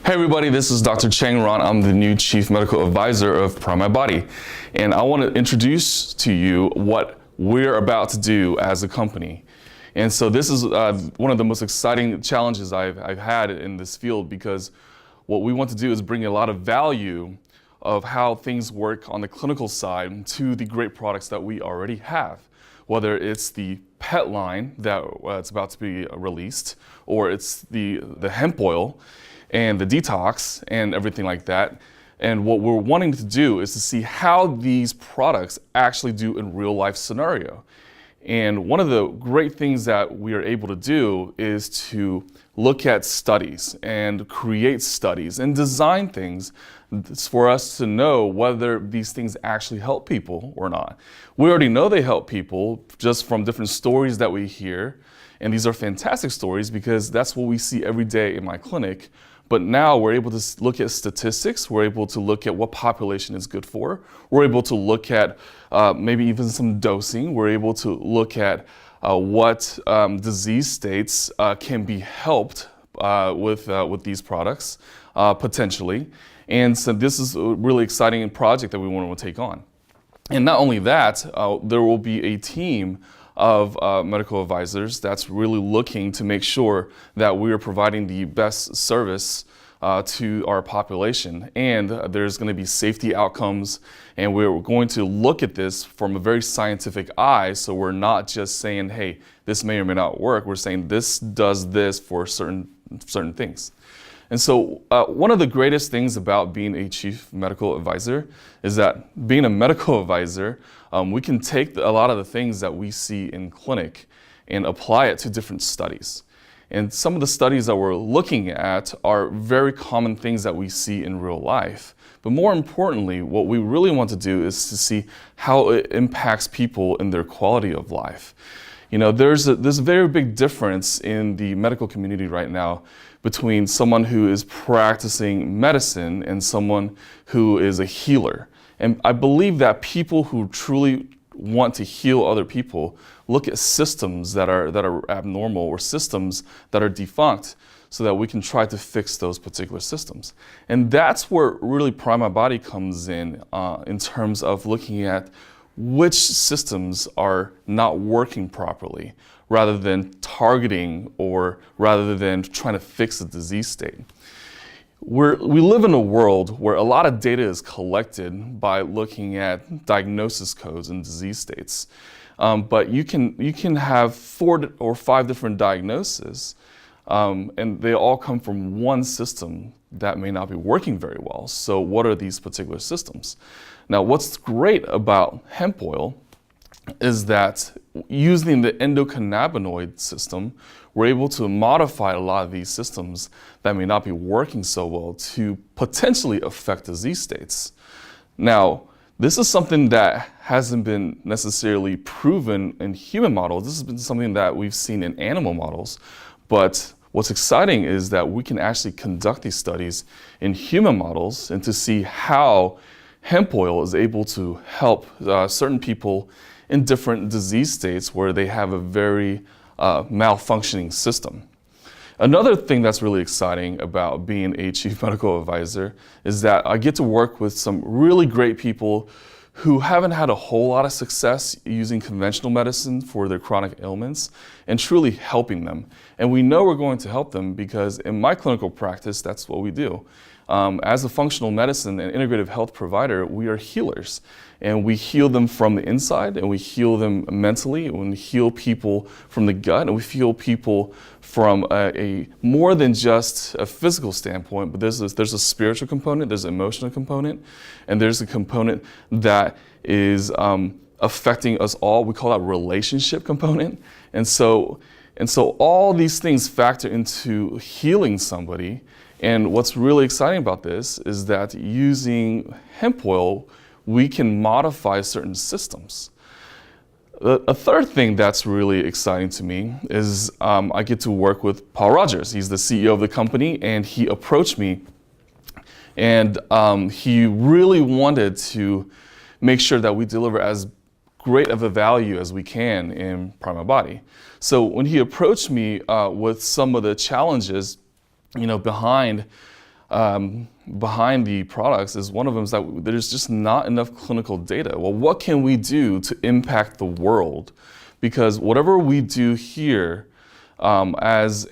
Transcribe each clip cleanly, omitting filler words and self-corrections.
Hey everybody, this is Dr. Cheng Ruan. I'm the new Chief Medical Advisor of PrimeMyBody, and I want to introduce to you what we're about to do as a company. And so this is one of the most exciting challenges I've had in this field, because what we want to do is bring a lot of value of how things work on the clinical side to the great products that we already have. Whether it's the pet line that it's about to be released, or it's the hemp oil and the detox and everything like that. And what we're wanting to do is to see how these products actually do in real life scenario. And one of the great things that we are able to do is to look at studies and create studies and design things for us to know whether these things actually help people or not. We already know they help people just from different stories that we hear. And these are fantastic stories because that's what we see every day in my clinic. But now we're able to look at statistics, we're able to look at what population is good for, we're able to look at maybe even some dosing, we're able to look at what disease states can be helped with these products, potentially. And so this is a really exciting project that we want to take on. And not only that, there will be a team of medical advisors that's really looking to make sure that we are providing the best service to our population. And there's going to be safety outcomes, and we're going to look at this from a very scientific eye. So we're not just saying, hey, this may or may not work. We're saying this does this for certain things. And so one of the greatest things about being a chief medical advisor is that being a medical advisor, we can take a lot of the things that we see in clinic and apply it to different studies. And some of the studies that we're looking at are very common things that we see in real life. But more importantly, what we really want to do is to see how it impacts people in their quality of life. You know, there's a very big difference in the medical community right now between someone who is practicing medicine and someone who is a healer. And I believe that people who truly want to heal other people look at systems that are abnormal or systems that are defunct so that we can try to fix those particular systems. And that's where really PrimeMyBody comes in terms of looking at which systems are not working properly, rather than targeting or rather than trying to fix a disease state. We live in a world where a lot of data is collected by looking at diagnosis codes and disease states. But you can have 4 or 5 different diagnoses, and they all come from one system that may not be working very well. So what are these particular systems? Now, what's great about hemp oil is that using the endocannabinoid system, we're able to modify a lot of these systems that may not be working so well to potentially affect disease states. Now, this is something that hasn't been necessarily proven in human models. This has been something that we've seen in animal models. But what's exciting is that we can actually conduct these studies in human models and to see how hemp oil is able to help certain people in different disease states where they have a very malfunctioning system. Another thing that's really exciting about being a chief medical advisor is that I get to work with some really great people who haven't had a whole lot of success using conventional medicine for their chronic ailments and truly helping them. And we know we're going to help them because in my clinical practice, that's what we do. As a functional medicine and integrative health provider, we are healers. And we heal them from the inside, and we heal them mentally, and we heal people from the gut, and we heal people from a more than just a physical standpoint, but there's a spiritual component, there's an emotional component, and there's a component that is affecting us all. We call that relationship component. And so all these things factor into healing somebody. And what's really exciting about this is that using hemp oil, we can modify certain systems. A third thing that's really exciting to me is I get to work with Paul Rogers. He's the CEO of the company, and he approached me, and he really wanted to make sure that we deliver as great of a value as we can in PrimeMyBody. So when he approached me with some of the challenges, behind behind the products is one of them is that there's just not enough clinical data. Well, what can we do to impact the world? Because whatever we do here, as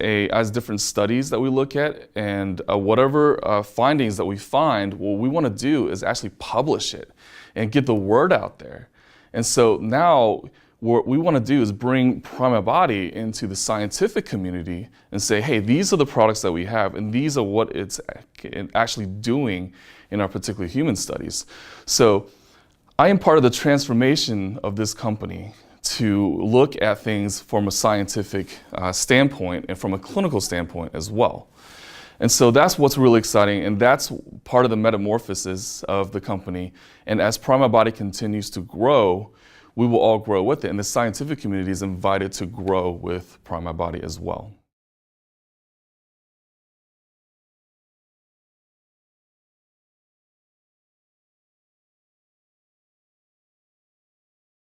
different studies that we look at and whatever findings that we find, what we want to do is actually publish it and get the word out there. And so now what we want to do is bring PrimeMyBody into the scientific community and say, hey, these are the products that we have and these are what it's actually doing in our particular human studies. So I am part of the transformation of this company to look at things from a scientific standpoint and from a clinical standpoint as well. And so that's what's really exciting, and that's part of the metamorphosis of the company. And as PrimeMyBody continues to grow, we will all grow with it, and the scientific community is invited to grow with PrimeMyBody as well.